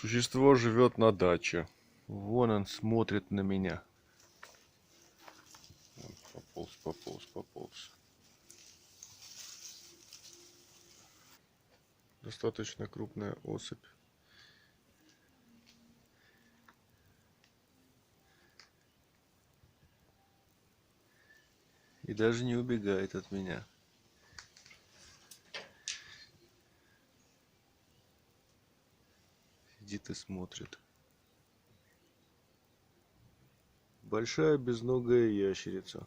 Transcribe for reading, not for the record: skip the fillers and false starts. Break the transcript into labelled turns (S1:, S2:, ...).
S1: Существо живет на даче. Вон он смотрит на меня. Пополз, пополз, пополз. Достаточно крупная особь. И даже не убегает от меня. Сидит и смотрит. Большая безногая ящерица.